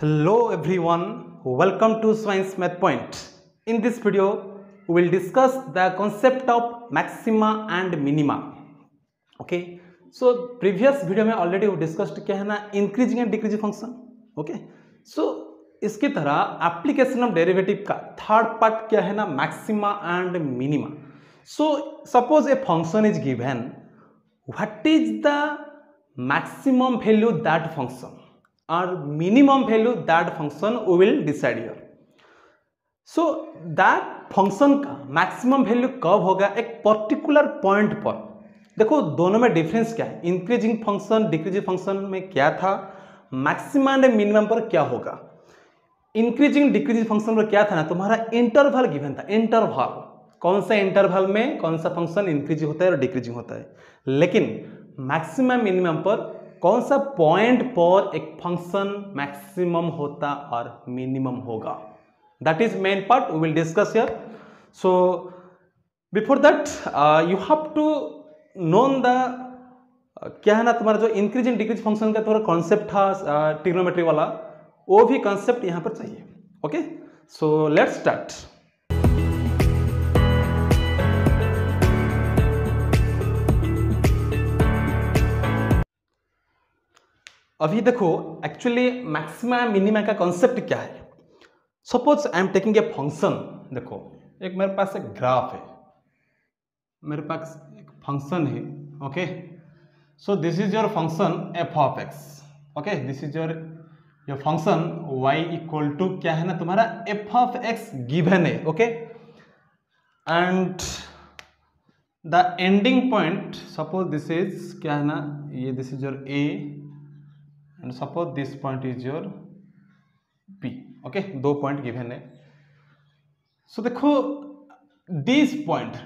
Hello everyone, welcome to Science Math Point. In this video, we will discuss the concept of maxima and minima. Okay, so previous video में already we discussed क्या है ना increasing and decreasing function. Okay, so इसकी तरह application of derivative का third part क्या है ना maxima and minima. So suppose a function is given, what is the maximum value that function or minimum value that function we will decide here. So that function का maximum value कब होगा? एक particular point पर. देखो दोनों में difference क्या है, इंक्रीजिंग फंक्शन डिक्रीजिंग फंक्शन में क्या था, मैक्सिमम एंड मिनिमम पर क्या होगा. इंक्रीजिंग डिक्रीजिंग फंक्शन पर क्या था ना, तुम्हारा इंटरवल गिवन था. इंटरवल कौन सा इंटरवल में कौन सा फंक्शन इंक्रीजिंग होता है और डिक्रीजिंग होता है. लेकिन मैक्सिमम मिनिमम पर कौन सा पॉइंट पर एक फंक्शन मैक्सिमम होता और मिनिमम होगा. That is main part we will discuss here. So before that you have to known the क्या है ना तुम्हारा जो इंक्रीज एंड डिक्रीज फंक्शन का थोड़ा कॉन्सेप्ट था ट्रिग्नोमेट्री वाला, वो भी कॉन्सेप्ट यहां पर चाहिए. Okay, so let's start. अभी देखो एक्चुअली मैक्सिमा मिनिमा का कॉन्सेप्ट क्या है. Suppose I am taking a function. देखो एक मेरे पास एक ग्राफ है, मेरे पास एक फंक्शन है. Okay, so this is your function f of x. Okay, this is your function y equal to क्या है ना तुम्हारा एफ ऑफ एक्स गिवन है. Okay, and the ending point suppose this is क्या है ना, ये this is your A and suppose this point is your B. Okay, दो पॉइंट गिवन है. सो देखो this point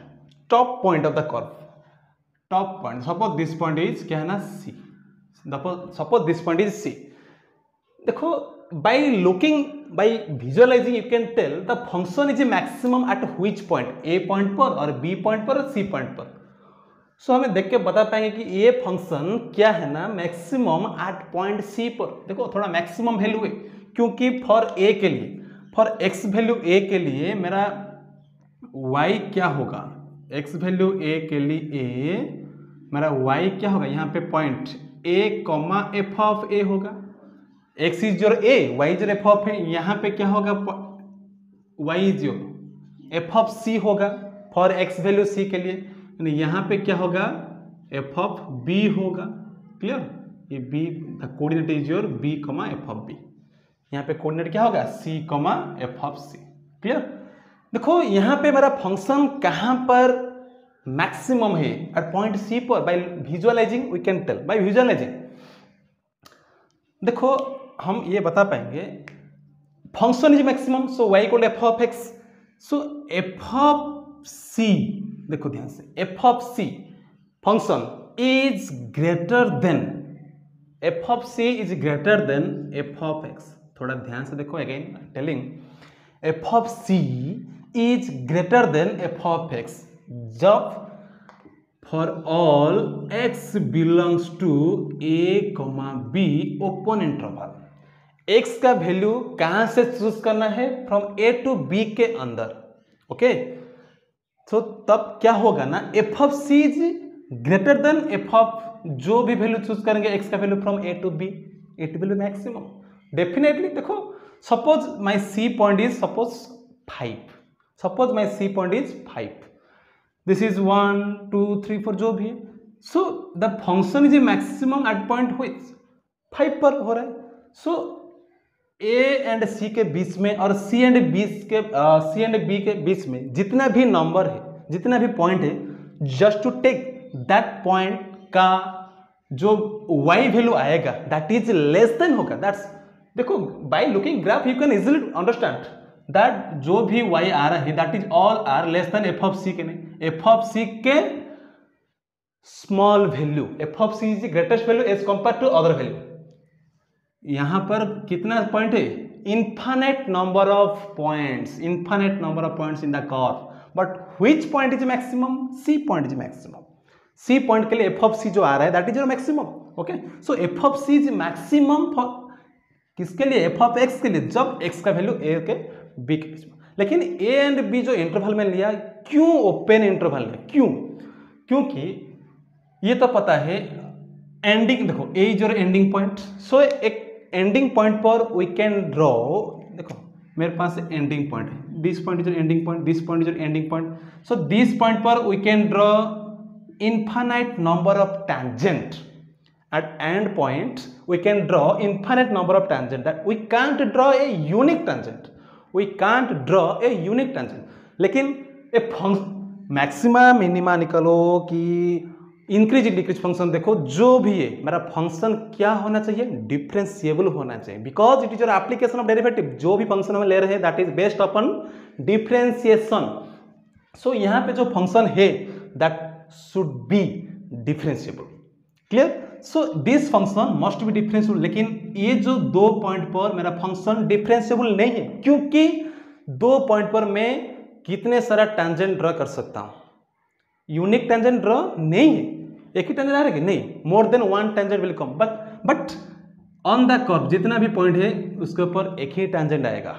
top point of the curve, top point suppose this point is क्या है ना C. Suppose this point is C. देखो by looking by visualizing you can tell the function is a maximum at which point, A point पर और B point पर और C point पर. सो हमें देख के बता पाएंगे कि ये फंक्शन क्या है ना मैक्सिमम एट पॉइंट सी पर. देखो थोड़ा मैक्सिमम वैल्यू है क्योंकि फॉर ए के लिए, फॉर एक्स वैल्यू ए के लिए मेरा y क्या होगा, x वैल्यू a के लिए a मेरा y क्या होगा, यहाँ पे point a comma F of a होगा. x is your a, y is your F of a. यहाँ पे क्या होगा, y is your F of c होगा फॉर x वैल्यू c के लिए. यहाँ पे क्या होगा, एफ ऑफ b होगा. क्लियर, ये b the coordinate is your b comma F of b. यहाँ पे कोऑर्डिनेट क्या होगा, c comma F of c. Clear. देखो यहाँ पे मेरा फंक्शन कहां पर मैक्सिमम है, एट पॉइंट सी पर. By visualizing we can tell, by visualizing देखो हम ये बता पाएंगे function is maximum. So y equal F of X. So F of C, देखो ध्यान से, F of C function is greater than, F of C is greater than F of X. थोड़ा ध्यान से देखो, again telling F of C is greater than F of X जब for all x belongs to a comma be open interval. x का value कहां से choose करना है, फ्रॉम a टू b के अंदर. ओके, तो तब क्या होगा ना, F of C is greater than F of जो भी वैल्यू चूज करेंगे x का value from a to b, it will be maximum definitely. देखो suppose my C point is suppose 5. Suppose my C point is 5. This is 1 2 3 4 जो भी है. So the function is a maximum at point which 5 पर हो रहा है. सो A and सी के बीच में और सी एंड बी के बीच में जितना भी नंबर है, जितना भी पॉइंट है, just to take that point का जो y वैल्यू आएगा दैट इज लेस देन होगा. दैट्स, देखो by looking graph you can easily understand that जो भी y आ रहा है that is all are less than F of C के. नहीं, एफ ऑफ सी के small value, F of C is the greatest value as compare to other value. यहां पर कितना पॉइंट है, infinite number of points, infinite number of points in the curve, but which point is maximum, C point is maximum. C point के लिए f of C जो आ रहा है that is your maximum. Okay, so F of C is maximum for किसके लिए? F of x के लिए, जब एक्स का वैल्यू ए के बी के बीच में। लेकिन ए एंड बी जो इंटरवल में लिया, क्यों ओपन इंटरवल में? क्यों? क्योंकि ये तो पता है एंडिंग, देखो A is your ending point, so एक एंडिंग पॉइंट पर वी कैन ड्रॉ, देखो मेरे पास एंडिंग पॉइंट है, this point is your ending point, this point is your ending point, so this point पर we can draw infinite number of tangent. At end point we can draw infinite number of tangent, that we can't draw a unique tangent, we can't draw a unique tangent. लेकिन ए maxima minima निकालो कि increase decrease function, देखो जो भी है मेरा function क्या होना चाहिए? डिफरेंशिएबल होना चाहिए, because it is your application of derivative. जो भी फंक्शन हम ले रहे हैं that is based upon differentiation. So यहाँ पे जो फंक्शन है that should be differentiable, clear? so this function must be differentiable, लेकिन ये जो दो पॉइंट पर मेरा फंक्शन डिफरेंशिएबल नहीं है, क्योंकि दो पॉइंट पर मैं कितने सारा टेंजेंट ड्रॉ कर सकता हूं? यूनिक टेंजेंट ड्रॉ नहीं है, एक ही टेंजेंट आ रहा है नहीं, more than one tangent will come, but on the curve जितना भी पॉइंट है उसके ऊपर एक ही टेंजेंट आएगा।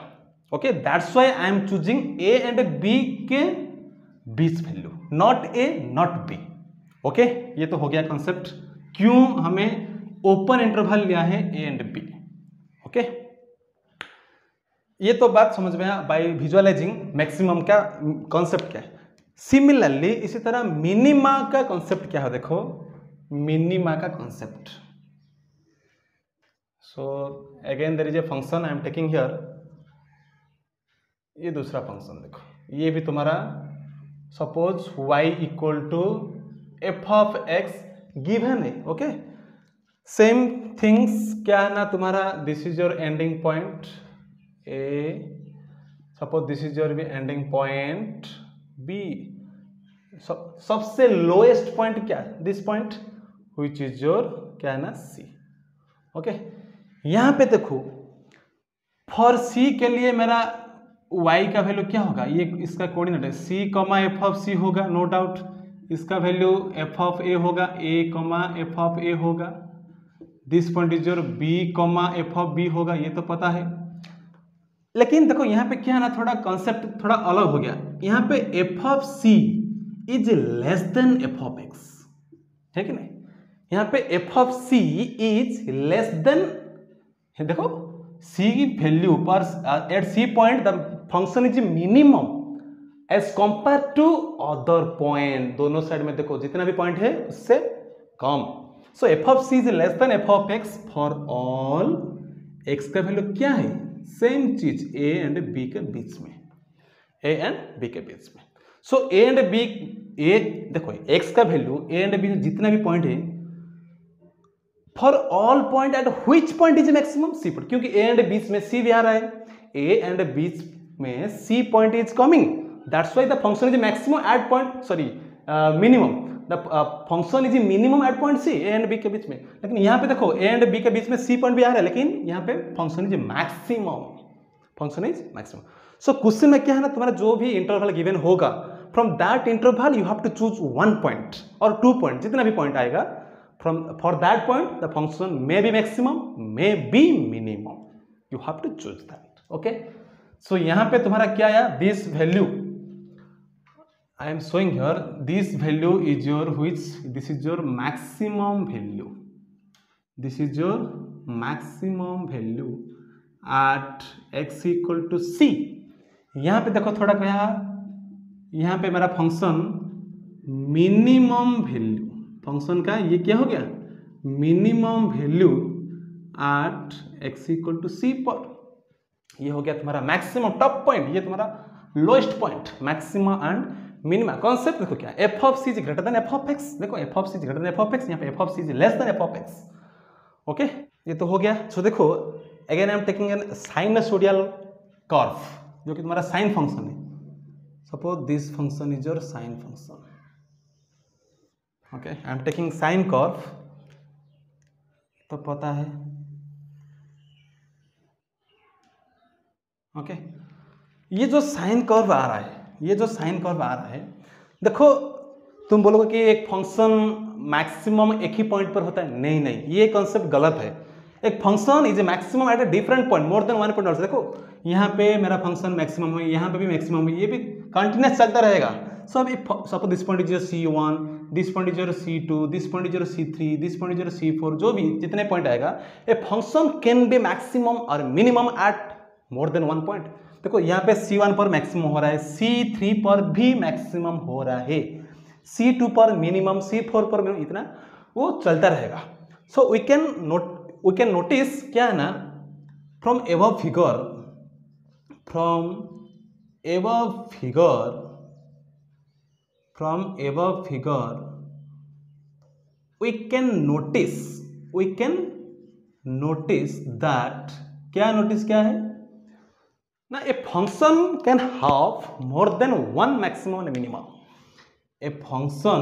Okay, that's why I am choosing A and B के बीच value, not A not B. Okay, ये तो हो गया कॉन्सेप्ट, क्यों हमें ओपन इंटरवल लिया है ए एंड बी। ओके, ये तो बात समझ में आया बाय विजुअलाइजिंग मैक्सिमम का कॉन्सेप्ट क्या है। सिमिलरली इसी तरह मिनिमा का कॉन्सेप्ट क्या है, देखो मिनिमा का concept. So again there is a function I am taking here, ये दूसरा फंक्शन देखो, ये भी तुम्हारा suppose y equal to f of x given है। ओके, सेम थिंग्स क्या है ना तुम्हारा, this is your ending point A, suppose this is your भी एंडिंग पॉइंट बी, सबसे लोएस्ट पॉइंट क्या है? This point which is your क्या है ना सी। ओके, यहां पे देखो फॉर सी के लिए मेरा y का वैल्यू क्या होगा? ये इसका कोऑर्डिनेट है c कमा एफ ऑफ सी होगा, नो डाउट। इसका वैल्यू एफ ऑफ ए होगा, a कमा एफ ऑफ ए होगा। This point is your b कमा एफ ऑफ बी होगा, ये तो पता है। लेकिन देखो यहाँ पे क्या है ना, थोड़ा कॉन्सेप्ट थोड़ा अलग हो गया। यहाँ पे F of C is less than F of X, है कि नहीं? यहाँ पे F of C is less than, देखो c वैल्यू पर at c point the function is minimum as compare to other point. दोनों साइड में देखो जितना भी पॉइंट है उससे कम। So F of C is less than F of x for all X का वैल्यू क्या है? सेम चीज ए एंड बी के बीच में, ए एंड बी के बीच में। सो ए एंड बी, ए देखो एक्स का वैल्यू ए एंड बी जितना भी पॉइंट है for all point at which point is maximum? C point, क्योंकि ए एंड बीच में सी भी आ रहा है, ए एंड बीच में C point is coming, that's why the function is maximum at point, sorry minimum, the function is minimum at point C, A and B के बीच में। लेकिन यहाँ पे देखो ए एंड बी के बीच में सी पॉइंट भी आ रहा है, लेकिन यहाँ पे function is maximum, function is maximum. So question में क्या है ना, तुम्हारा जो भी इंटरवल गिवन होगा from that interval you have to choose one point और टू पॉइंट, जितना भी पॉइंट आएगा from for that point the function may be maximum, may be minimum, you have to choose that. Okay, so यहाँ पे तुम्हारा क्या आया? this value I am showing here, this value is your which, this is your maximum value, this is your maximum value at x equal to c। यहाँ पे देखो थोड़ा क्या, यहाँ पे मेरा फंक्शन मिनिमम वैल्यू, फंक्शन का ये क्या हो गया? Minimum value at x equal to C पर, ये हो गया तुम्हारा मैक्सिमम टॉप पॉइंट, ये तुम्हारा lowest point, maxima and minima. Concept देखो क्या, F of C is greater than F of X, देखो F of C is greater than F of X, यहाँ पे F of C is less than F of x. Okay, ये तो हो गया। So देखो again I am taking an sinusoidal curve, जो कि तुम्हारा साइन फंक्शन है। Suppose this function is your sine function. Okay, I am taking sine curve, तो पता है। ओके, ये जो साइन कर्व आ रहा है, ये जो साइन कर्व आ रहा है, देखो तुम बोलोगे कि एक फंक्शन मैक्सिमम एक ही पॉइंट पर होता है, नहीं नहीं, ये कॉन्सेप्ट गलत है। एक function is maximum at a different point more than one point also. देखो यहाँ पे मेरा फंक्शन मैक्सिमम है, यहाँ पे भी मैक्सिमम है, ये भी कंटिन्यूस चलता रहेगा। सो अब suppose this point is your C1, this point is your C2, this point is your C3, this point is your C4, जो भी जितने पॉइंट आएगा a function can be maximum और minimum at more than one point. देखो यहाँ पे C1 पर maximum हो रहा है, C3 पर भी मैक्सिमम हो रहा है, C2 पर मिनिमम, C4 पर मिनिमम, इतना वो चलता रहेगा। सो वी कैन नोटिस क्या है ना, from above figure we can notice that क्या है ना, ए function can have more than one maximum and minimum. A function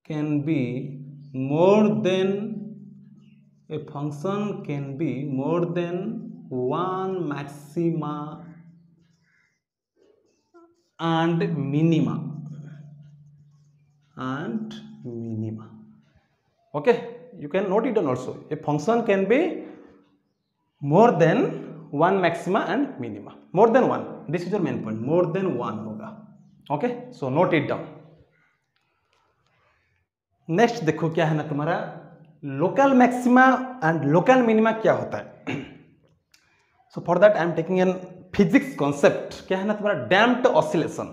can be more than one maxima and minima. Okay, you can note it down also. A function can be more than one maxima and minima. More than one, this is your main point, more than one होगा। Okay, so note it down. Next देखो क्या है ना तुम्हारा, local maxima and local minima क्या होता है। So for that I am taking N physics concept, क्या है ना तुम्हारा डैम्प्ड ऑसिलेशन,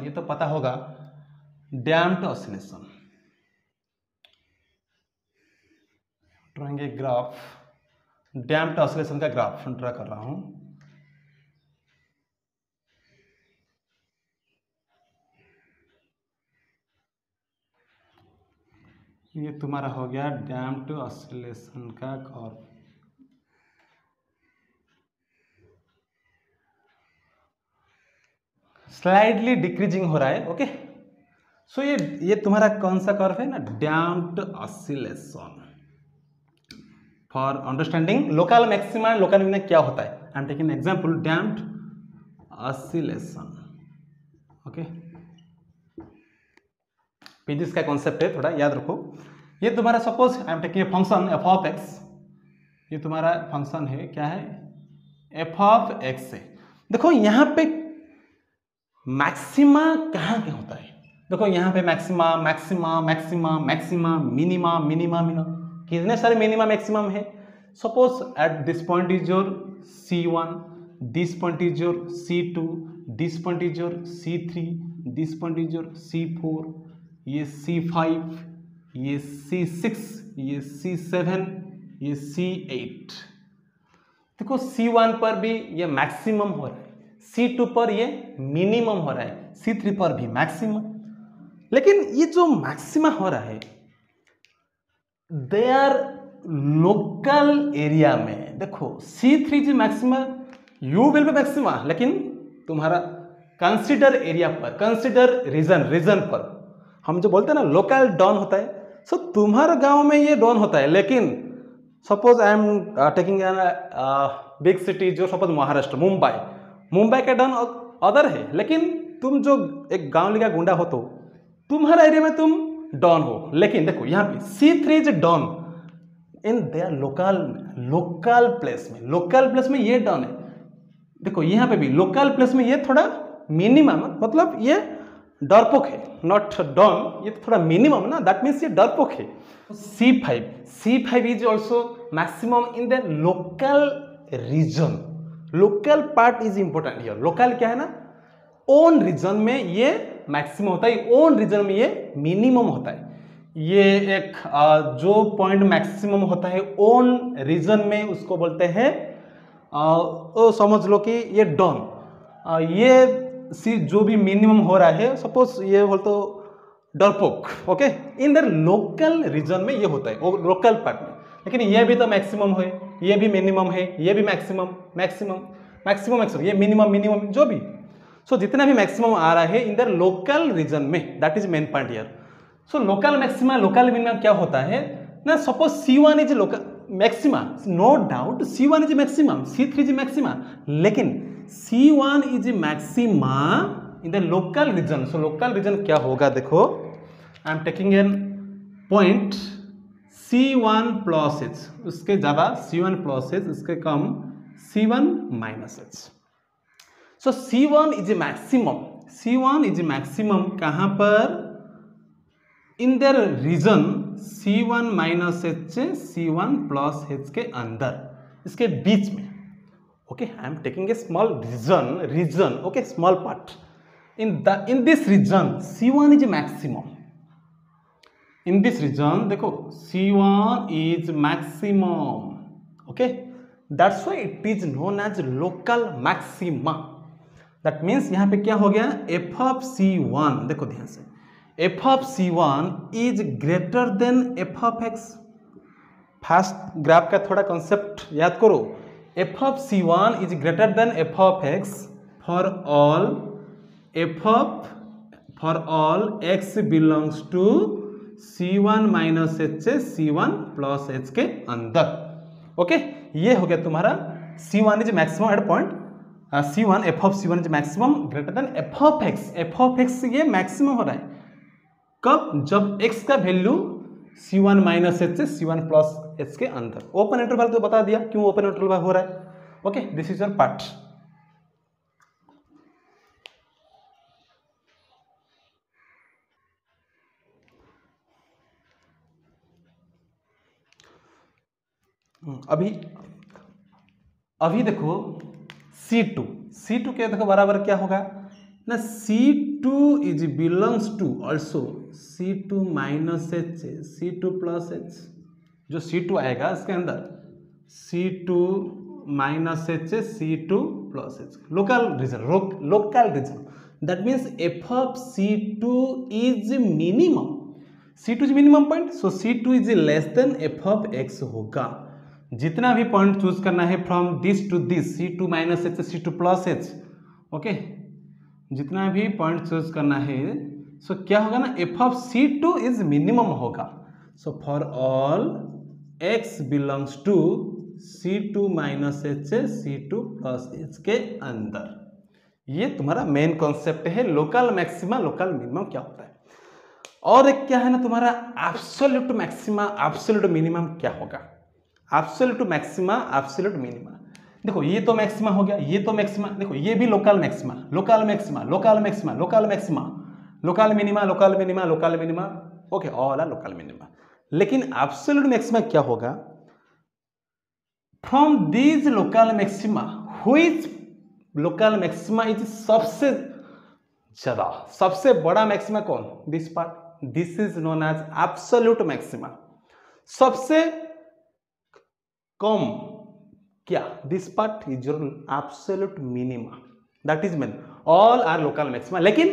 ये तो पता होगा, damped oscillation. Drawing a graph, damped oscillation का ग्राफ ड्रा कर रहा हूं। ये तुम्हारा हो गया डैम्प्ड ऑसिलेशन का कर्व। स्लाइडली डिक्रीजिंग हो रहा है। ओके, सो ये तुम्हारा कौन सा कर्व है ना, damped oscillation. For understanding local maxima local minima क्या होता है, आई am taking example damped oscillation. Okay, physics का कॉन्सेप्ट है, थोड़ा याद रखो। ये तुम्हारा suppose I am taking a function f of x, ये तुम्हारा फंक्शन है, क्या है, एफ ऑफ एक्स है। देखो यहाँ पे मैक्सिमा कहाँ क्या होता है, देखो यहाँ पे मैक्सिमा मिनिमा, कितने सारे मिनिमा मैक्सिमम है। Suppose at this point is your C1, this point is your C2, this point is your C3, this point is your C4, ये C5, ये C6, ये C7, ये C8। देखो C1 पर भी ये मैक्सिमम हो रहा है, C2 पर ये मिनिमम हो रहा है, C3 पर भी मैक्सिमम। लेकिन ये जो मैक्सिमा हो रहा है दे आर लोकल एरिया में। देखो C3 जी maxima, you will be maxima, लेकिन तुम्हारा कंसिडर एरिया पर, कंसिडर रीजन पर, हम जो बोलते हैं ना लोकल डॉन होता है। सो तुम्हारे गांव में ये डॉन होता है, लेकिन suppose I am taking big city, जो सपोज महाराष्ट्र, मुंबई का डॉन अदर है, लेकिन तुम जो एक गांव लिखा गुंडा हो तो तुम्हारा एरिया में तुम डॉन हो। लेकिन देखो यहाँ पे C3 is don in their local place में ये डॉन है। देखो यहाँ पे भी लोकल प्लेस में ये थोड़ा मिनिमम, मतलब ये डरपोक है, नॉट डॉन, ये थोड़ा मिनिमम ना, दैट मीन्स ये डरपोक है। C5 is also maximum in the local region. Local part is important here. Local क्या है ना, ओन रीजन में ये मैक्सिमम होता है, ओन रीजन में ये मिनिमम होता है। ये एक जो पॉइंट मैक्सिमम होता है ओन रीजन में, उसको बोलते हैं समझ लो कि ये डॉन। ये जो भी मिनिमम हो रहा है, सपोज ये बोल तो डरपोक, okay, in the local region में ये होता है, वो लोकल पार्ट में। लेकिन ये भी तो मैक्सिमम है, ये भी मिनिमम है, ये भी मैक्सिमम, ये मिनिमम जो भी। सो जितना भी मैक्सिमम आ रहा है इन द लोकल रीजन में, that is main point here. So local maxima local minimum क्या होता है ना, suppose C1 is local maxima, no doubt C1 is maximum, C3 is maxima, लेकिन C1 is maxima in the local region, so local region क्या होगा, देखो I am taking an point C1 plus h, उसके ज़्यादा C1 plus h, उसके कम C1 minus h. So C1 is a maximum, C1 is a maximum कहाँ पर, in their region C1 minus H से C1 प्लस एच के अंदर, इसके बीच में। Okay, I am taking a small region, okay, small part in this region C1 is maximum, in this region देखो C1 is maximum, okay, that's why it is known as local maxima. That means यहाँ पे क्या हो गया, f of C1, देखो ध्यान से, f of C1 is greater than f of x। Fast graph का थोड़ा कॉन्सेप्ट याद करो, f of C1 is greater than f of x for all x belongs to C1 minus h से C1 plus h के अंदर। Okay, ये हो गया तुम्हारा C1 is maximum at point C1, f of C1 is maximum greater than f of x। f of x ये maximum हो रहा है कब, जब x का वैल्यू C1 माइनस h से C1 प्लस h के अंदर। ओपन इंटरवल तो बता दिया क्यों ओपन इंटरवल हो रहा है। Okay, this is your part. अभी देखो C2 के देखो बराबर क्या होगा ना, C2 is belongs to also C2 minus h C2 plus h, जो C2 आएगा इसके अंदर C2 minus h C2 plus h, local region, that means f of C2 is minimum, C2 is minimum point, so C2 is less than f of x होगा। जितना भी point choose करना है from this to this, C2 minus h C2 plus H, okay, जितना भी point choose करना है, सो क्या होगा ना, f of C2 is minimum होगा। So for all x belongs to C2 minus H से C2 प्लस एच के अंदर। ये तुम्हारा मेन कॉन्सेप्ट है लोकल मैक्सिमा लोकल मिनिमम क्या होता है। और एक क्या है ना तुम्हारा एब्सोल्यूट मैक्सिमा एब्सोल्यूट मिनिमम क्या होगा, एब्सोल्यूट मैक्सिमा एब्सोल्यूट मिनिमा। देखो ये तो मैक्सिमा हो गया, ये तो मैक्सिमा, देखो ये भी local maxima local maxima local maxima local maxima local minima local minima local minima, okay, all are local minima. लेकिन एब्सोल्यूट मैक्सिमा क्या होगा, from these local maxima which local maxima is सबसे ज्यादा, सबसे बड़ा मैक्सिमा कौन, this part, this is known as absolute maxima. सबसे कम क्या, this part is your absolute minima, that is mean all are local maxima. लेकिन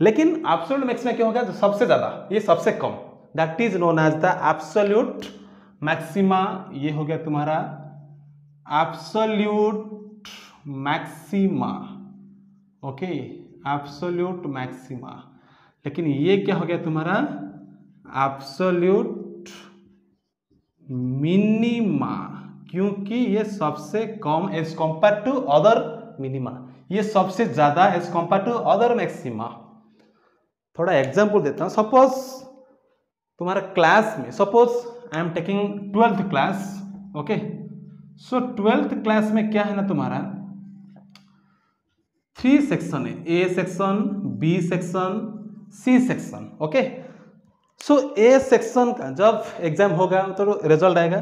एब्सोल्यूट मैक्सिमा क्या होगा, जो सबसे ज्यादा, ये सबसे कम, that is known as the absolute maxima. ये हो गया तुम्हारा absolute maxima, okay, absolute maxima. लेकिन ये क्या हो गया तुम्हारा एब्सोल्यूट मिनिमा, क्योंकि ये सबसे कम as compare to other minima, ये सबसे ज्यादा as compare to other maxima. थोड़ा एग्जांपल देता हूं, सपोज तुम्हारा क्लास में, suppose I am taking 12th class, okay, so 12th class में क्या है ना तुम्हारा 3 सेक्शन है, A section, B section, C section, okay. So A section का जब एग्जाम होगा तो रिजल्ट आएगा,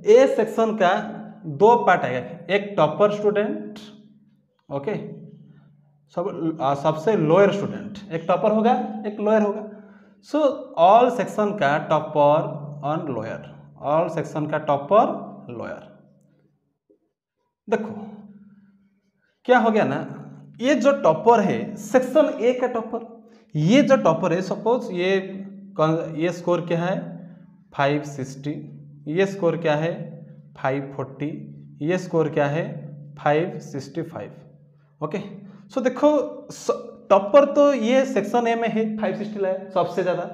ए सेक्शन का 2 पार्ट आएगा, एक टॉपर स्टूडेंट, ओके, सबसे लोअर स्टूडेंट, एक टॉपर होगा एक लोअर होगा। सो ऑल सेक्शन का टॉपर और लोअर, ऑल सेक्शन का टॉपर लोअर। देखो क्या हो गया ना, ये जो टॉपर है सेक्शन ए का टॉपर, ये जो टॉपर है, सपोज ये स्कोर क्या है 560, ये स्कोर क्या है 540, ये स्कोर क्या है 565, ओके। सो देखो टॉपर तो ये सेक्शन ए में है 560 लाया सबसे ज्यादा,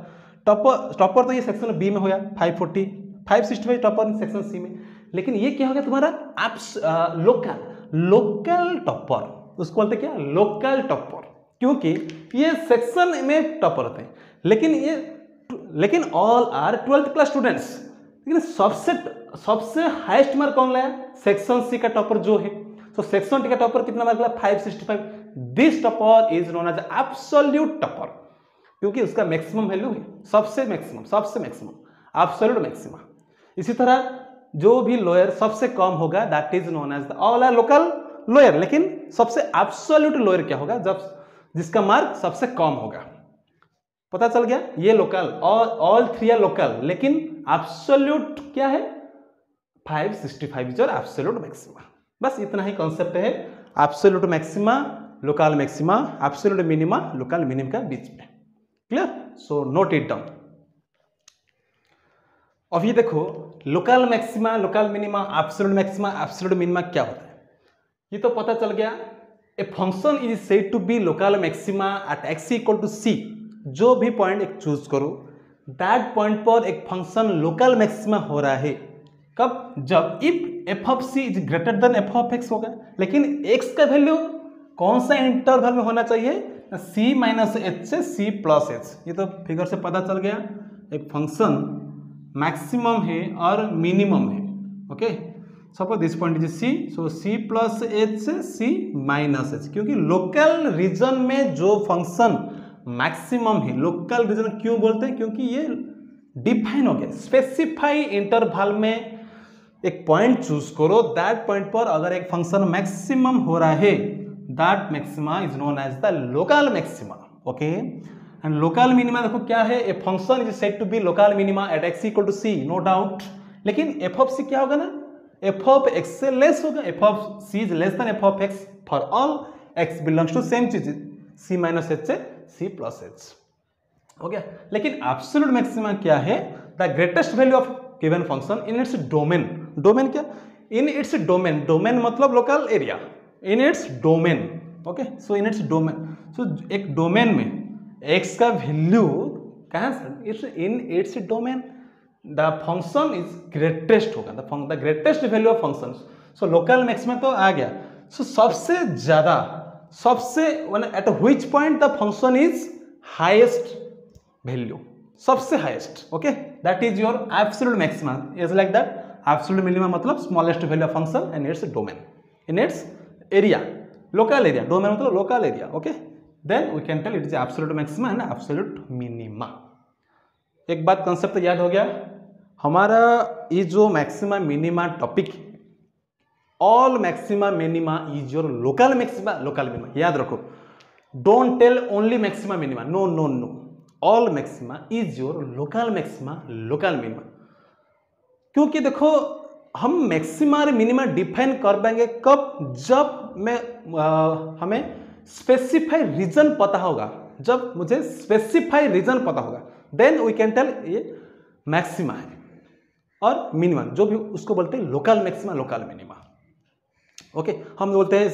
टॉपर तो ये सेक्शन बी में हो गया 540, 565 टॉपर सेक्शन सी में। लेकिन ये क्या हो गया तुम्हारा लोकल टॉपर, उसको बोलते क्या, लोकल टॉपर, क्योंकि ये सेक्शन में टॉपर होते हैं, लेकिन all are 12th class students. लेकिन सबसे हाईएस्ट मार्क कौन लाया? सेक्शन सी का टॉपर जो है। तो सेक्शन टी का टॉपर कितना मार्क लाया? 565। This topper is known as absolute topper, क्योंकि उसका मैक्सिमम वैल्यू है सबसे मैक्सिमम एब्सोल्यूट मैक्सिमम। इसी तरह जो भी लोअर सबसे कम होगा that is known as the all are local lower, लेकिन सबसे एब्सोल्यूट लोअर क्या होगा? जब जिसका मार्क सबसे कम होगा। पता चल गया? ये local, all three are local, लेकिन एब्सोल्यूट क्या है? 565 इज योर एब्सोल्यूट मैक्सिमा। बस इतना ही कॉन्सेप्ट है absolute maxima, local maxima, absolute minima, local minimum का बीच में। Clear? So note it down. अब ये देखो local maxima, local minima, absolute maxima, absolute minima क्या होता है? ये तो पता चल गया। A function is said to be local maxima at x equal to सी। जो भी पॉइंट एक चूज करो, दैट पॉइंट पर एक फंक्शन लोकल मैक्सिमा हो रहा है। कब? जब if f of C is greater than F of x होगा। लेकिन एक्स का वैल्यू कौन सा इंटरवल में होना चाहिए? सी माइनस एच से सी प्लस एच। ये तो फिगर से पता चल गया। एक फंक्शन मैक्सिमम है और मिनिमम है। Okay, suppose this point is c, so c plus h से सी माइनस एच। क्योंकि लोकल रीजन में जो फंक्शन मैक्सिमम है, लोकल रीजन क्यों बोलते हैं? क्योंकि ये डिफाइन हो गया। स्पेसिफाई इंटरवल में एक पॉइंट चूज करो, दैट पॉइंट पर अगर एक फंक्शन मैक्सिमम हो रहा है, that maxima is known as the local maxima. Okay, and local minima देखो क्या है? A function is said to be local minima at x equal to c, no doubt. लेकिन एफ ऑफ सी क्या होगा ना? एफ ऑफ एक्स से less होगा। F of C is less than F of x for all x belongs to same चीज, C minus H से C plus H. Okay, लेकिन absolute maxima क्या है? The greatest value of given function in its domain. Domain क्या? In its domain. Domain मतलब local area. In its domain. Okay, so in its domain. So एक domain में x का value कहाँ से? It's in its domain. The function is greatest होगा, the greatest value of function. So local maxima तो आ गया। सो सबसे ज्यादा, सबसे at which point the function is highest value, सबसे highest. Okay, that is your absolute maxima. Is like that. Absolute minima मतलब smallest value of function in its domain, in its area, local area. Domain मतलब local area. Okay, then we can tell it is absolute maxima and absolute minima. एक बात concept याद हो गया हमारा, ये जो maxima minima topic, all maxima minima is your local maxima, local minima. याद रखो, don't tell only maxima minima, no no no, all maxima is your local maxima, local minima. क्योंकि देखो हम मैक्सिमा और मिनिमा डिफाइन कर पाएंगे कब? जब हमें स्पेसिफाई रीजन पता होगा। जब मुझे स्पेसिफाई रीजन पता होगा, देन वी कैन टेल ये मैक्सिमा है। और मिनिमा जो भी उसको बोलते हैं local maxima, local minima. Okay, हम बोलते हैं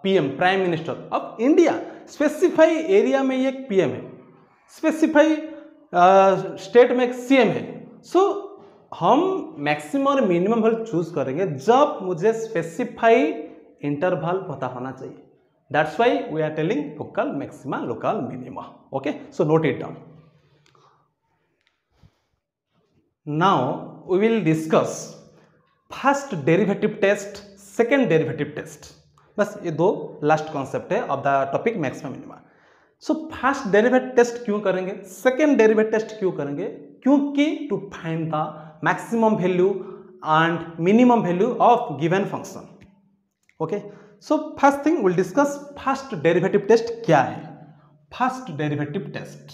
PM, prime minister of India. Specify area में ये पीएम है, स्पेसिफाई स्टेट में सीएम है। सो हम मैक्सिमम और मिनिमम वैल्यू चूज करेंगे जब मुझे स्पेसिफाई इंटरवल पता होना चाहिए। That's why we are telling local maxima, local minima. Okay, so note it down. Now we will discuss first derivative test, second derivative test. बस ये दो लास्ट कॉन्सेप्ट है of the topic maxima minima. So first derivative test क्यों करेंगे, second derivative test क्यों करेंगे? क्योंकि to find the maximum value and minimum value of given function. Okay, so first thing will discuss first derivative test क्या है। First derivative test,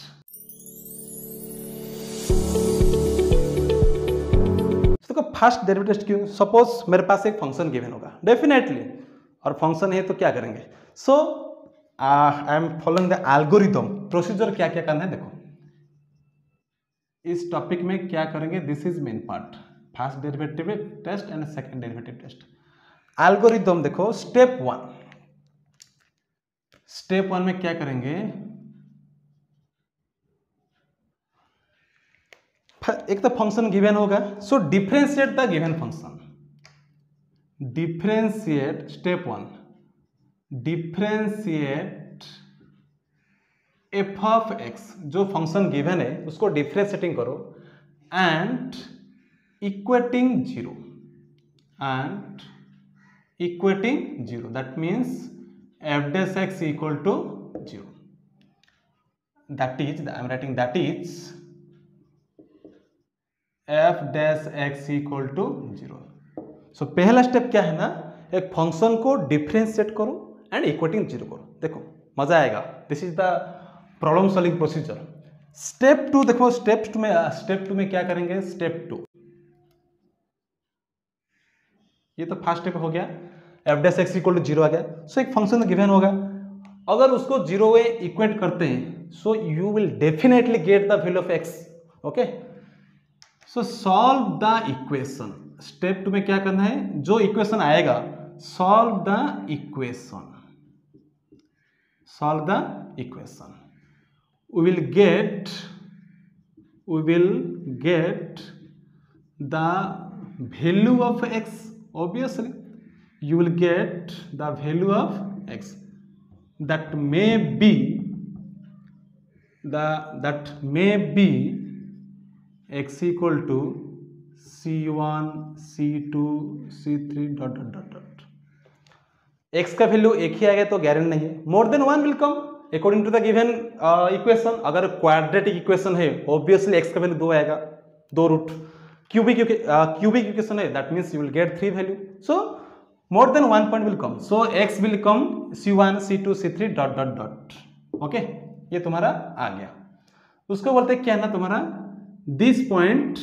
देखो first derivative test क्यों? Suppose मेरे पास एक फंक्शन गिवन होगा डेफिनेटली, और फंक्शन है तो क्या करेंगे? So I am following the algorithm. Procedure क्या क्या करना है देखो, इस टॉपिक में क्या करेंगे, this is main part, first derivative test and second derivative test. Algorithm देखो, स्टेप वन में क्या करेंगे? एक तो फंक्शन गिवन होगा, so differentiate the given function. Differentiate, step one, differentiate f of x जो फंक्शन गिवन है उसको डिफरेंशिएटिंग करो and equating zero and equating zero, that means f dash x equal to zero, that is I am writing that is f dash x equal to 0. सो पहला step क्या है ना, एक function को differentiate करो एंड इक्वेटिंग जीरो करो। देखो मजा आएगा, this is the problem solving procedure. Step two देखो, स्टेप टू में क्या करेंगे, स्टेप टू, ये तो फर्स्ट स्टेप हो गया, F dash x equal to zero आ गया। सो एक फंक्शन गिवन होगा, अगर उसको जीरो वे इक्वेट करते हैं so you will definitely get the value of x. Okay, so solve the equation. Step two में क्या करना है, जो इक्वेशन आएगा solve the equation, solve the equation, we will get the value of x, obviously you will get the value of x that may be x equal to c1 c2 c3 dot dot dot dot. x का value एक ही आएगा तो guarantee नहीं है, more than one will come according to the given equation. अगर quadratic equation है obviously x का वैल्यू दो आएगा, दो रूट। क्यूबिक इक्वेशन है, that means you will get three value, so more than one point will come, so x will come c1 c2 c3 dot dot dot. Okay, ये तुम्हारा आ गया। उसको बोलते क्या है ना तुम्हारा, this points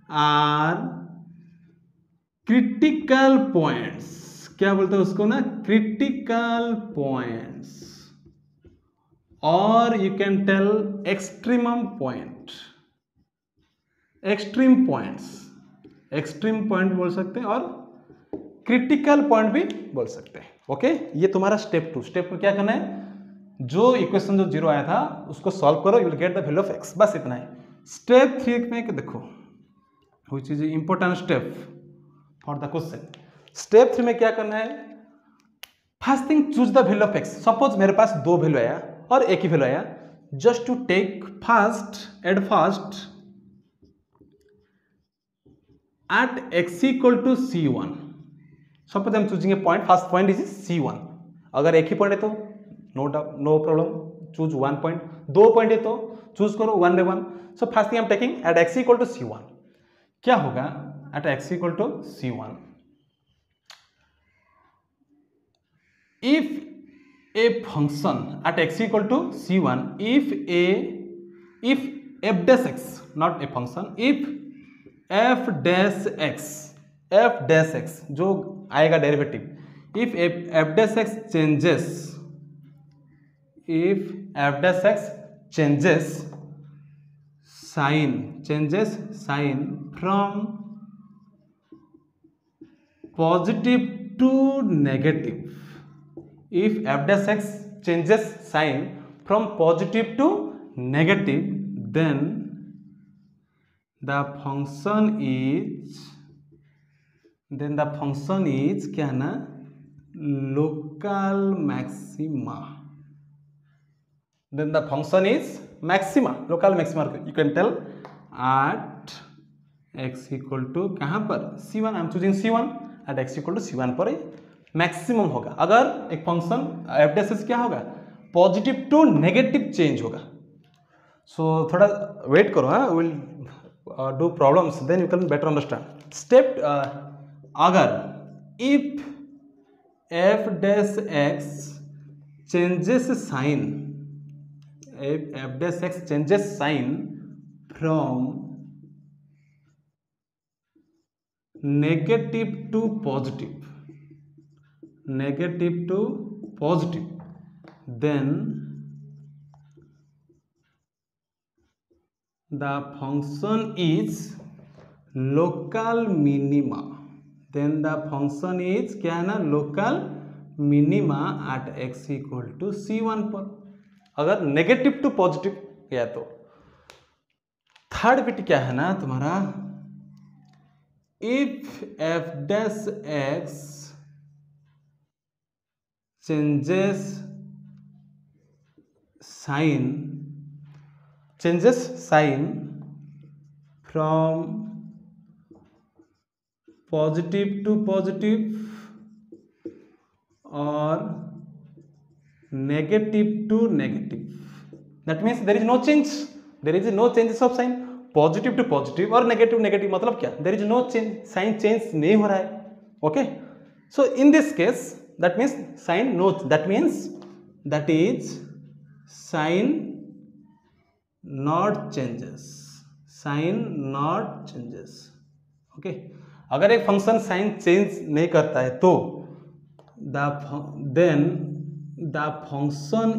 are critical points. क्या बोलते हैं उसको ना, क्रिटिकल पॉइंट्स, और you can tell extremum point, extreme point बोल सकते हैं और क्रिटिकल पॉइंट भी बोल सकते हैं। ओके, ये तुम्हारा स्टेप टू। स्टेप में क्या करना है, जो इक्वेशन जो जीरो आया था उसको सॉल्व करो, you will get the value of x, बस इतना है। स्टेप थ्री में देखो, which is important step for the question. Step three में क्या करना है, first thing choose the value of x. Suppose मेरे पास दो वैल्यू आया और एक ही वैल्यू आया, just to take at first at x equal to c1, suppose I am choosing a point, first point is c1, अगर एक ही पॉइंट है तो no problem, choose one point, दो पॉइंट है तो चूज करो one by one. So first thing I am taking at x equal to c1, क्या होगा at x equal to c1, if a function at x equal to c1, if f dash x, not a function, if f dash x जो आएगा derivative, if f dash x changes sign from positive to negative, if f dash x changes sign from positive to negative, then the function is क्या है ना, local maxima, then the function is maxima, local maxima you can tell at x equal to कहाँ पर c1, I am choosing c1, at x equal to c1 पर maximum होगा। अगर एक function f dash x क्या होगा, positive to negative change होगा। सो थोड़ा वेट करो, हाँ, will do problems, then you can better understand. Step अगर if f dash x changes sign, if f dash x changes sign from negative to positive, then the function is local minima, then the function is क्या है ना, local minima at x equal to c1 पर, अगर negative to positive गया तो। Third bit क्या है ना तुम्हारा, if f dash x changes sign from positive to positive or negative to negative. That means there is no change. There is no changes of sign. Positive to positive और negative negative मतलब क्या, there is no change, sign change नहीं हो रहा है. Okay, so in this case that means sign no, that means that is sign not changes, sign not changes. Okay, अगर एक function sign change नहीं करता है तो then the function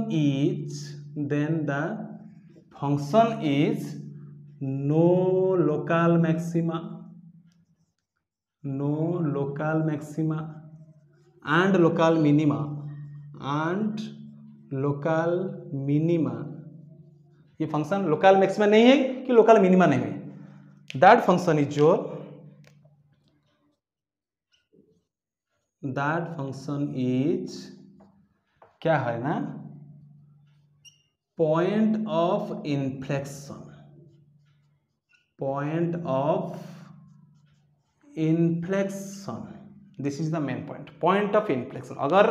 is no local maxima and local minima. ये function local maxima नहीं है कि लोकल मिनिमा नहीं है. दैट फंक्शन इज क्या है ना, point of inflection. This is the main point, point of inflection. अगर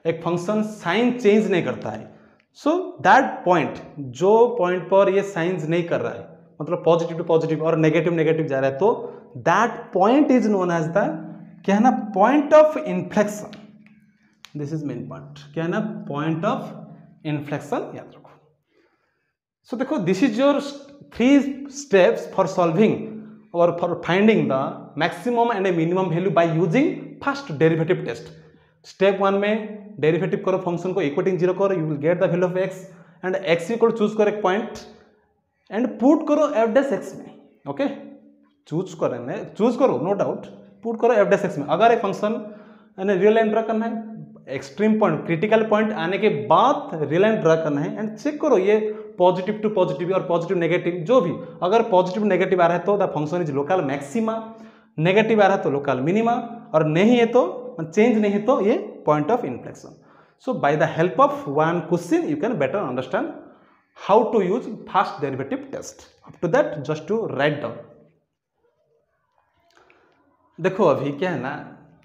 एक फंक्शन साइन चेंज नहीं करता है, सो दैट पॉइंट, जो पॉइंट पर ये साइंस नहीं कर रहा है, मतलब पॉजिटिव टू पॉजिटिव और नेगेटिव नेगेटिव जा रहा है, तो that point is known as the क्या है ना, point of inflection. This is main point, क्या है ना, पॉइंट ऑफ इन्फ्लेक्शन, याद रखो. सो देखो, this is your 3 steps for solving or for finding the maximum and a minimum value by using first derivative test. Step 1 में derivative करो, function को equalling 0 करो, you will get the value of x and x equal choose करो एक point and put करो f dash x में. Okay, choose करो no doubt, put करो f डैश x में. अगर एक फंक्शन रियल लाइन ड्रा करना है, एक्सट्रीम पॉइंट क्रिटिकल पॉइंट आने के बाद रियल लाइन ड्रा करना है, एंड चेक करो ये पॉजिटिव टू पॉजिटिव और पॉजिटिव नेगेटिव जो भी, अगर पॉजिटिव नेगेटिव आ रहा है तो the function is local maxima, negative आ रहा है तो लोकल मिनिमा, और नहीं है तो चेंज नहीं है तो ये point of inflection. So by the help of one question you can better understand how to use first derivative test. Up to that just to write down. देखो अभी क्या है ना,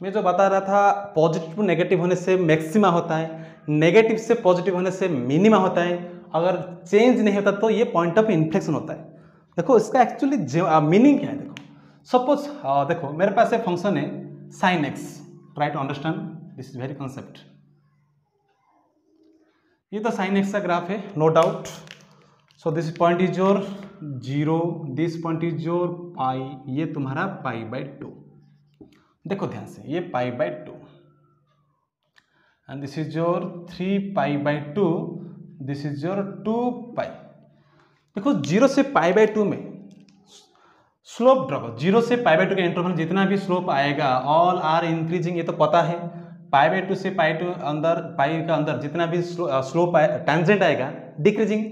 मैं जो बता रहा था, पॉजिटिव टू नेगेटिव होने से मैक्सिमा होता है, नेगेटिव से पॉजिटिव होने से मिनिमा होता है, अगर चेंज नहीं होता तो ये पॉइंट ऑफ इन्फ्लेक्शन होता है. देखो इसका एक्चुअली मीनिंग क्या है. देखो सपोज देखो मेरे पास एक फंक्शन है sine x, try to understand this is very concept. ये तो साइन एक्स का ग्राफ है, no doubt. So this point is your 0, this point is your pi, ये तुम्हारा पाई बाय 2. देखो ध्यान से, ये pi by 2 and this is your 3 pi by 2, this is your 2 pi. देखो 0 से पाई बाय 2 में स्लोप ड्रॉ करो. 0 से पाई बाय 2 के इंटरवल जितना भी स्लोप आएगा ऑल आर इंक्रीजिंग, ये तो पता है. पाई बाय 2 से पाई 2 अंदर, पाई का अंदर जितना भी स्लोप टेंजेंट आएगा डिक्रीजिंग.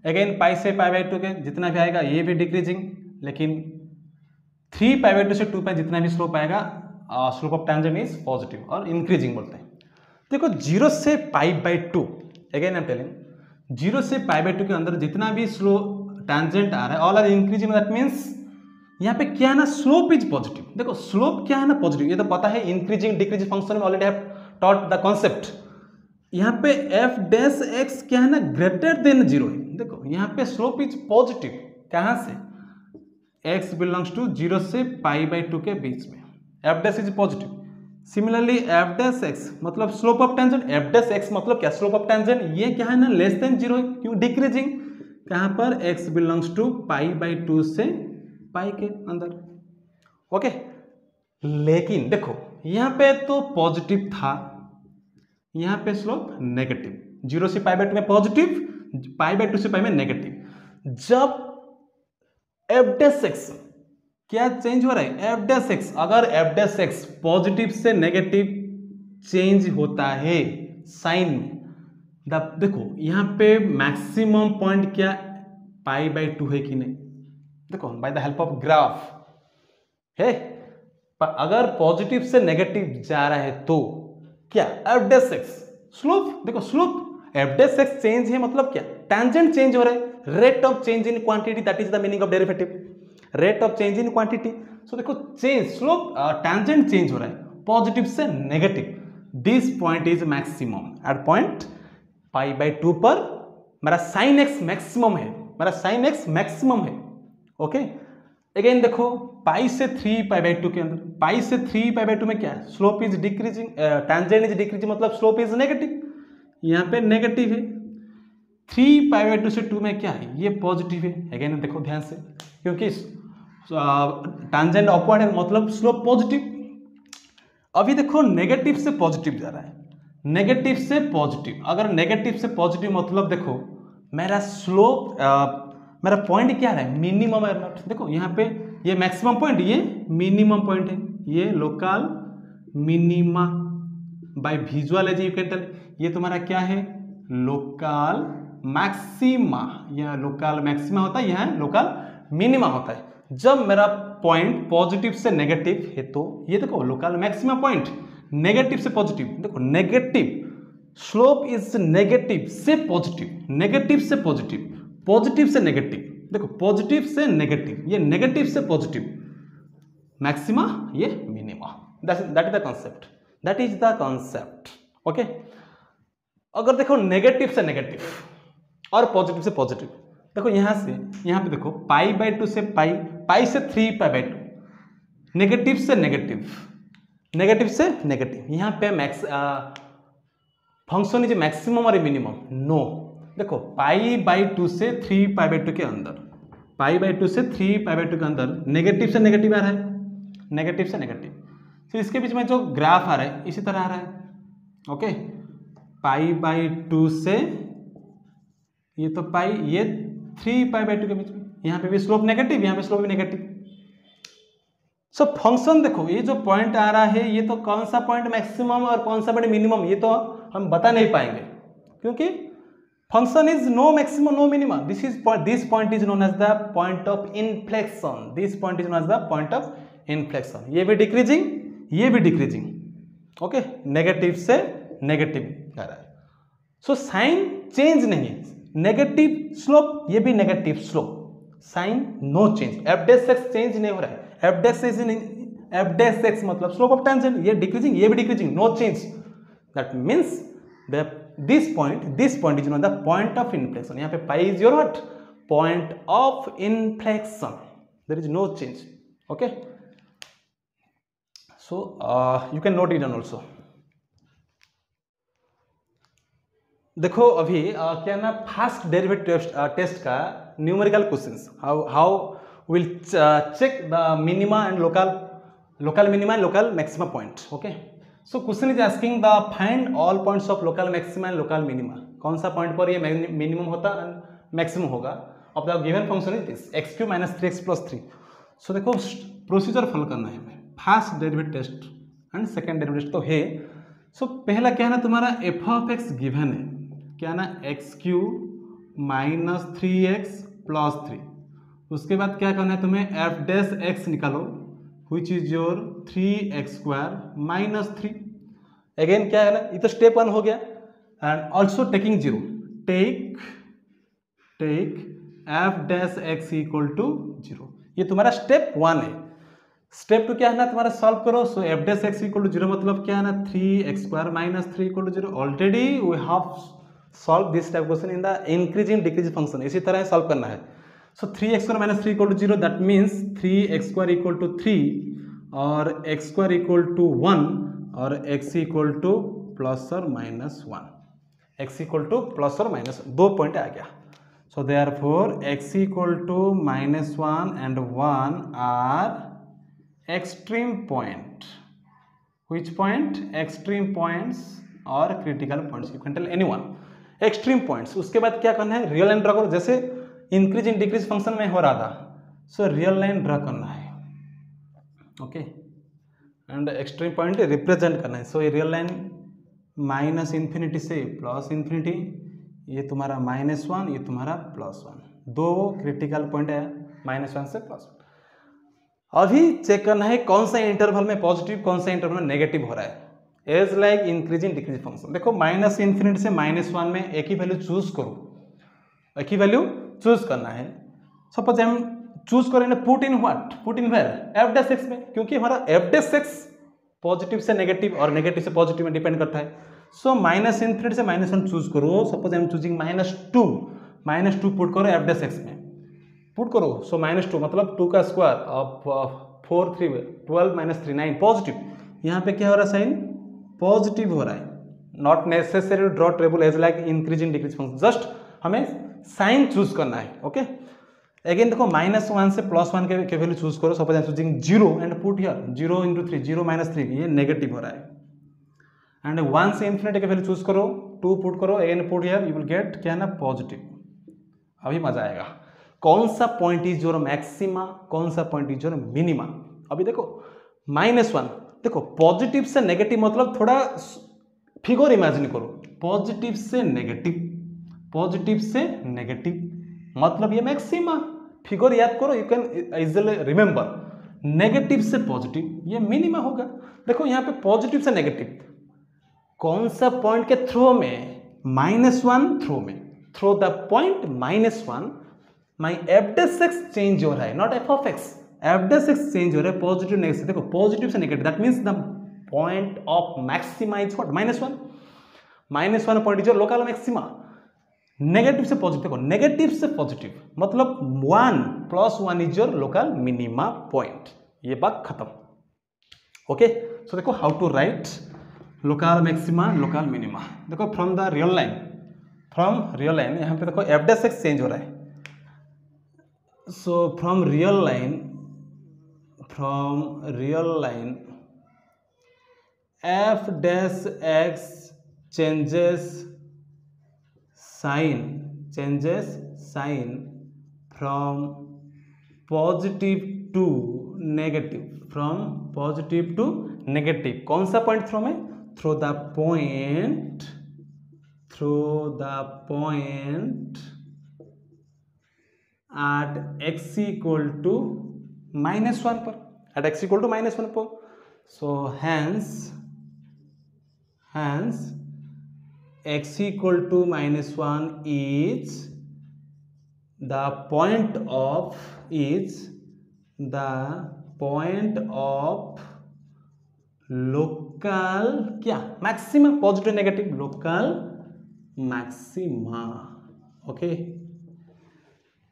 अगेन पाई से पाई बाय 2 के जितना भी आएगा ये भी डिक्रीजिंग. लेकिन 3 पाई बाय 2 से 2 पाई जितना भी स्लोप आएगा, slope of tangent is positive और इंक्रीजिंग बोलते हैं. देखो 0 से पाई by 2, again I am telling, 0 से पाई बाय 2 के अंदर जितना भी स्लो टेंजेंट आ रहा है all are increasing. That means यहाँ पे क्या है ना, स्लोप इज पॉजिटिव. देखो स्लोप क्या है ना, पॉजिटिव, ये तो पता है. इंक्रीजिंग डिक्रीजिंग फंक्शन में already have taught the concept. यहाँ पे एफ डैश एक्स क्या है ना, ग्रेटर देन 0 है. देखो यहाँ पे स्लोप इज पॉजिटिव, कहाँ से, x बिलोंग्स टू 0 से पाई बाय 2 के बीच में, F dash is positive. Similarly F dash x मतलब slope of tangent, F dash x मतलब क्या, स्लोप ऑफ टेंजेंट, ये क्या है ना, लेस देन 0 है. क्यों, डिक्रीजिंग. कहाँ पर, x belongs to pi by 2 से पाई के अंदर. ओके, लेकिन देखो यहाँ पे तो पॉजिटिव था, यहाँ पे स्लोप नेगेटिव. 0 से पाई बाय 2 में पॉजिटिव, पाई बाय 2 से पाई में नेगेटिव. जब एफ डैश एक्स क्या चेंज हो रहा है, एफ डैश एक्स, अगर एफ डैश एक्स पॉजिटिव से नेगेटिव चेंज होता है साइन में, देखो यहाँ पे मैक्सिमम पॉइंट क्या पाई बाय 2 है कि नहीं. देखो bye the help of graph है, पर अगर पॉजिटिव से नेगेटिव जा रहा है तो क्या एफ डैश एक्स स्लोप देखो, slope F dash x change है मतलब क्या, टैंजेंट चेंज हो रहा है, rate of change in quantity, that is the meaning of derivative, rate of change in quantity. So देखो चेंज, स्लोप टैंजेंट चेंज हो रहा है पॉजिटिव से negative, this point is maximum at point pi by 2 पर मेरा sine x maximum है, मेरा sine x maximum है। ओके अगेन देखो पाई से 3 पाई बाई 2 के अंदर, पाई से 3 पाई बाई 2 में क्या है, slope is decreasing, tangent is decreasing मतलब स्लोप इज नेगेटिव, यहाँ पे नेगेटिव है। 3 पाई बाई 2 से 2 में क्या है, ये पॉजिटिव है। अगेन देखो ध्यान से, क्योंकि टैंजेंट अपवर्ड है मतलब स्लोप पॉजिटिव। अभी देखो नेगेटिव से पॉजिटिव जा रहा है, नेगेटिव से पॉजिटिव, अगर नेगेटिव से पॉजिटिव मतलब देखो मेरा स्लोप मेरा पॉइंट क्या है, मिनिमम है नॉट। देखो यहाँ पे ये मैक्सिमम पॉइंट, ये मिनिमम पॉइंट है, ये local minima by visualize you can tell, ये तुम्हारा क्या है लोकल मैक्सिमा, यह लोकल मैक्सिमा होता है, यह लोकल मिनिमा होता है। जब मेरा पॉइंट पॉजिटिव से नेगेटिव है तो ये देखो लोकल मैक्सिमा पॉइंट, नेगेटिव से पॉजिटिव, देखो नेगेटिव स्लोप इज नेगेटिव से पॉजिटिव, नेगेटिव से पॉजिटिव, पॉजिटिव से नेगेटिव, देखो पॉजिटिव से नेगेटिव, ये नेगेटिव से पॉजिटिव, मैक्सिमा ये minima, that is the concept, that is the concept. Okay अगर देखो नेगेटिव से नेगेटिव और पॉजिटिव से पॉजिटिव, देखो यहां से यहां पे देखो पाई बाई 2 से पाई, पाई से 3 पाई बाई 2, नेगेटिव से नेगेटिव, नेगेटिव से नेगेटिव, यहाँ पे मैक्स फंक्शन इज मैक्सिमम और मिनिमम, नो। देखो पाई बाई 2 से 3 पाई बाई 2 के अंदर, पाई बाई 2 से 3 पाई बाई 2 के अंदर नेगेटिव से नेगेटिव आ रहा है, नेगेटिव से नेगेटिव, तो इसके बीच में जो ग्राफ आ रहा है इसी तरह आ रहा है। ओके पाई बाई 2 से ये तो पाई, ये 3 पाई बाई 2 के बीच में, यहाँ पे भी स्लोप नेगेटिव, यहाँ पे स्लोप भी नेगेटिव। सो फंक्शन देखो ये जो पॉइंट आ रहा है ये तो कौन सा पॉइंट मैक्सिमम और कौन सा पॉइंट मिनिमम ये तो हम बता नहीं पाएंगे, क्योंकि function is no maximum no minimum, this point is known as the point of inflection, this point is known as the point of inflection, ये भी डिक्रीजिंग, ये भी डिक्रीजिंग। ओके नेगेटिव से नेगेटिव जा रहा है, सो साइन चेंज नहीं, negative slope, ये भी negative slope, sign no change, F dash x change नहीं हो रहा है, एफ डैश एक्स मतलब स्लोप ऑफ टेंजेंट, ये डिक्रीजिंग, ये भी decreasing, no change, that means this point is known the point of inflection, यहाँ पे pi is your what point of inflection, there is no change. Okay so you can note it down also. देखो अभी क्या ना first derivative test का numerical questions, how will check the minima and local minima and local maxima point. Okay so question is asking the find all points of local maxima and local minima, कौन सा point पर ये minimum होता and maximum होगा of the given function is this x³ - 3x + 3। So देखो procedure follow करना है हमें, first derivative test and second derivative तो है। सो पहला क्या है ना तुम्हारा f(x) गिवन है, क्या ना x³ - 3x + 3, उसके बाद क्या करना है तुम्हें f(x) निकालो which is your 3x² - 3। Again क्या है ना, ये तो स्टेप 1 हो गया, and also taking 0, take f(x) = 0, ये तुम्हारा स्टेप 1 है। स्टेप 2 क्या है ना तुम्हारा सॉल्व करो, सो f(x) = 0 मतलब क्या है ना 3x² - 3 = 0, already we have solve this type question in the increasing decreasing function, इसी तरह सॉल्व करना है। सो 3x² - 3 = 0, दैट मीन्स 3x² = 3 और x² = 1 और x = ±1, x = ±1, 2 पॉइंट आ गया। So therefore x = -1 and 1 are extreme point, which point extreme points और critical points, you can tell anyone extreme points. उसके बाद क्या करना है, रियल लाइन ड्रा करो, जैसे इंक्रीज इन डिक्रीज फंक्शन में हो रहा था, सो रियल लाइन ड्रा करना है। Okay and extreme point represent करना है, सो ये रियल लाइन -∞ से +∞, ये तुम्हारा -1, ये तुम्हारा +1, 2 क्रिटिकल पॉइंट है -1 से +1। अभी चेक करना है कौन सा इंटरवल में पॉजिटिव कौन सा इंटरवल में नेगेटिव हो रहा है। As like increasing decreasing function. देखो माइनस इन्फिनिटी से -1 में एक ही वैल्यू चूज करो, एक ही वैल्यू चूज करना है। सपोज हम चूज करेंगे put in what, put in where f dash x में, क्योंकि हमारा एफ डैश एक्स पॉजिटिव से नेगेटिव और नेगेटिव से पॉजिटिव में डिपेंड करता है। सो माइनस इन्फिनिटी से -1 चूज करो। Suppose I am choosing -2 put करो एफ डैश एक्स में, पुट करो। सो -2 मतलब 2 का स्क्वायर अब 4 3 12 -3 9 पॉजिटिव। यहाँ पे क्या हो रहा है, साइन पॉजिटिव हो रहा है। Not necessary to draw table as like increasing decrease function, just हमें साइन चूज करना है। ओके अगेन देखो -1 से +1 के वैल्यू चूज करो। Suppose I am choosing 0 and put here 0 × 3 0 - 3, ये नेगेटिव हो रहा है। एंड 1 से इन्फिनिटी के वैल्यू चूज करो, 2 पुट करो, again put here, you will gate क्या है ना, पॉजिटिव। अभी मजा आएगा। कौन सा पॉइंट इज योर मैक्सिमा, कौन सा पॉइंट इज योर मिनिमा। अभी देखो -1, देखो पॉजिटिव से नेगेटिव मतलब थोड़ा फिगर इमेजिन करो, पॉजिटिव से नेगेटिव, पॉजिटिव से नेगेटिव मतलब ये मैक्सिमा। फिगर याद करो, you can easily remember. Negative से पॉजिटिव ये मिनिमा होगा। देखो यहाँ पे पॉजिटिव से नेगेटिव कौन सा पॉइंट के थ्रू में, -1 थ्रू में, through the point -1 my F dash x change हो रहा है, not F of x. F dash x change हो रहा है पॉजिटिव नेगेटिव। देखो पॉजिटिव से negative that means the point of maxima is what, -1। -1 point is your local maxima. Negative से positive, देखो नेगेटिव से पॉजिटिव मतलब 1 + 1 is your local minima point. ये बात खत्म। ओके सो देखो how to write local maxima, local minima. देखो from the real line, from real line यहाँ पे देखो एफ डैश एक्स चेंज हो रहा है। So from real line F dash x changes sign from positive to negative, from positive to negative। कौन सा point through में, through the point at x equal to -1 पर, at x equal to -1 पर। so hence x equal to -1 is the point of local क्या, maxima, positive negative local maxima. Okay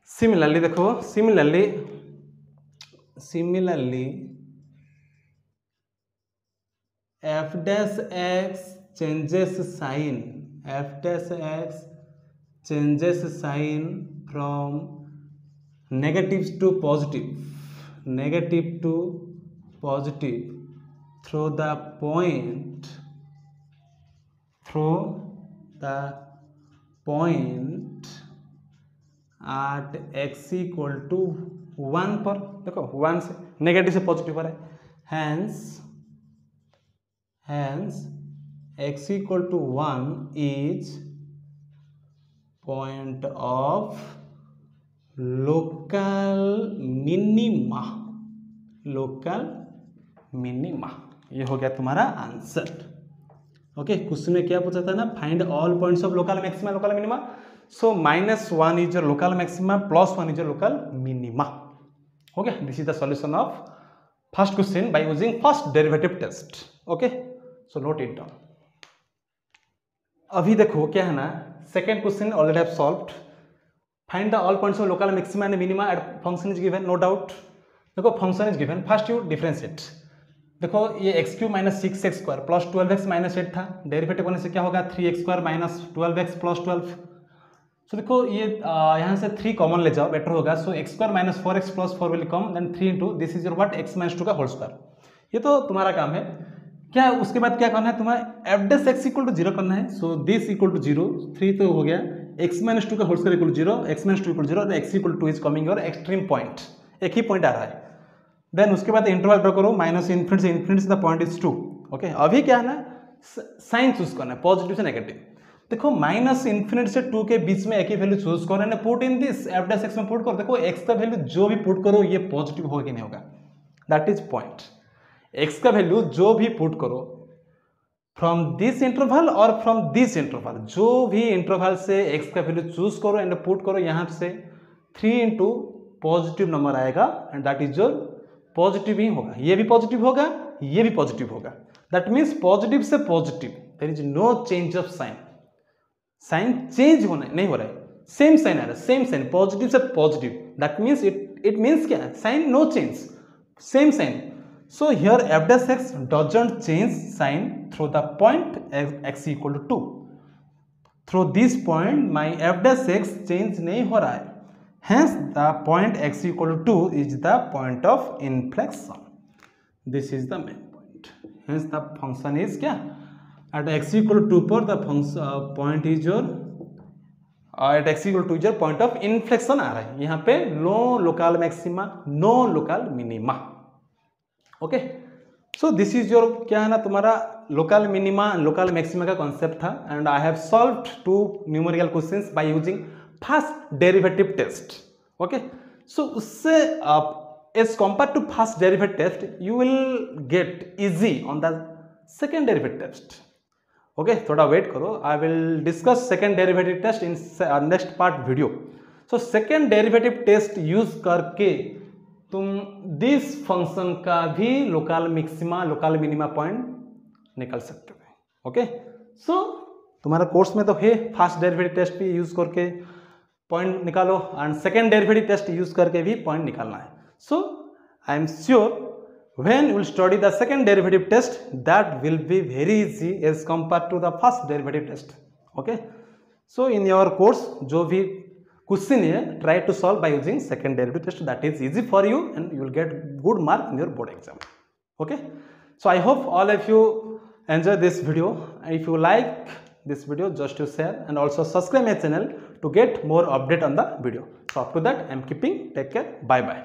similarly देखो, similarly F dash x changes sign from negative to positive through the point at x equal to 1 पर। देखो 1 से negative से positive पर है। hence x equal to 1 is point of local minima। ये हो गया तुम्हारा आंसर। ओके क्वेश्चन में क्या पूछा था ना, find all points of local maxima, local minima. So -1 is your local maxima, +1 is your local minima. Okay this is the solution of first question by using first derivative test. Okay so note it down. अभी देखो क्या है ना, second question already have solved. Find the all points of local maxima and minima at function is given, no doubt. देखो function is given, first you differentiate. देखो ये x³ - 6x² + 12x - 8 था, derivative करने से क्या होगा 3x² - 12x + 12। सो देखो ये यहाँ से 3 कॉमन ले जाओ, बेटर होगा। So x² - 4x + 4 will come, then 3 into this is your what x - 2 का होल स्क्वायर। ये तो तुम्हारा काम है। क्या उसके बाद क्या करना है तुम्हारा, f डैश x = 0 करना है। सो दिस = 0, 3 तो हो गया, x - 2 का whole square = 0, x - 2 = 0, x = 2 is coming your extreme point. एक ही पॉइंट आ रहा है। देन उसके बाद इंटरवल ड्रॉ करो, -∞ से ∞ द पॉइंट इज 2। ओके अभी क्या है ना, साइन चूज करना है, पॉजिटिव से नेगेटिव। देखो -∞ से 2 के बीच में एक ही वैल्यू चूज करो and put in this F dash x में पुट करो। देखो x का वैल्यू जो भी पुट करो ये पॉजिटिव होगा कि नहीं होगा, दैट इज पॉइंट। x का वैल्यू जो भी पुट करो फ्रॉम दिस इंटरवल और फ्रॉम दिस इंटरवल, जो भी इंटरवल से x का वैल्यू चूज करो एंड पुट करो, यहाँ से 3 इंटू पॉजिटिव नंबर आएगा and that is your positive ही होगा, ये भी पॉजिटिव होगा, ये भी पॉजिटिव होगा। दैट मीन्स पॉजिटिव से positive there is no change of sign, sign change होना नहीं हो रहा है, सेम साइन आ रहा है, सेम साइन, पॉजिटिव से positive, that means it means क्या है, sign no change, same sign. So here f dash x doesn't change sign through the point x equal to 2. Through this point my f dash x change नहीं हो रहा है, hence the point x equal to 2 is the point of inflection. This is the main point. Hence the function is क्या, at x equal to 2 पर the function point is your at x equal to 2 is your point of inflection आ रहा है, यहाँ पे no local maxima, no local minima. Okay, so this is your क्या है ना, तुम्हारा लोकल मिनिमा लोकल मैक्सिमा का कॉन्सेप्ट था and I have solved 2 numerical questions by using first derivative test. Okay, so उससे as compare to first derivative test you will get easy on the second derivative test. Okay, थोड़ा wait करो, I will discuss second derivative test in next part video. So second derivative test use करके तुम this function का भी local maxima local minima point निकाल सकते हो। Okay, सो तुम्हारा कोर्स में तो है फर्स्ट डेरिवेटिव टेस्ट भी यूज करके पॉइंट निकालो and second derivative test use करके भी पॉइंट निकालना है। So I am sure when you will study the second derivative test that will be very easy as compare to the first derivative test. Okay, so in your course जो भी question here, try to solve by using second derivative test, that is easy for you and you will get good mark in your board exam. Okay, so I hope all of you enjoy this video. If you like this video, just to share and also subscribe my channel to get more update on the video. So up to that, I am keeping, take care, bye bye.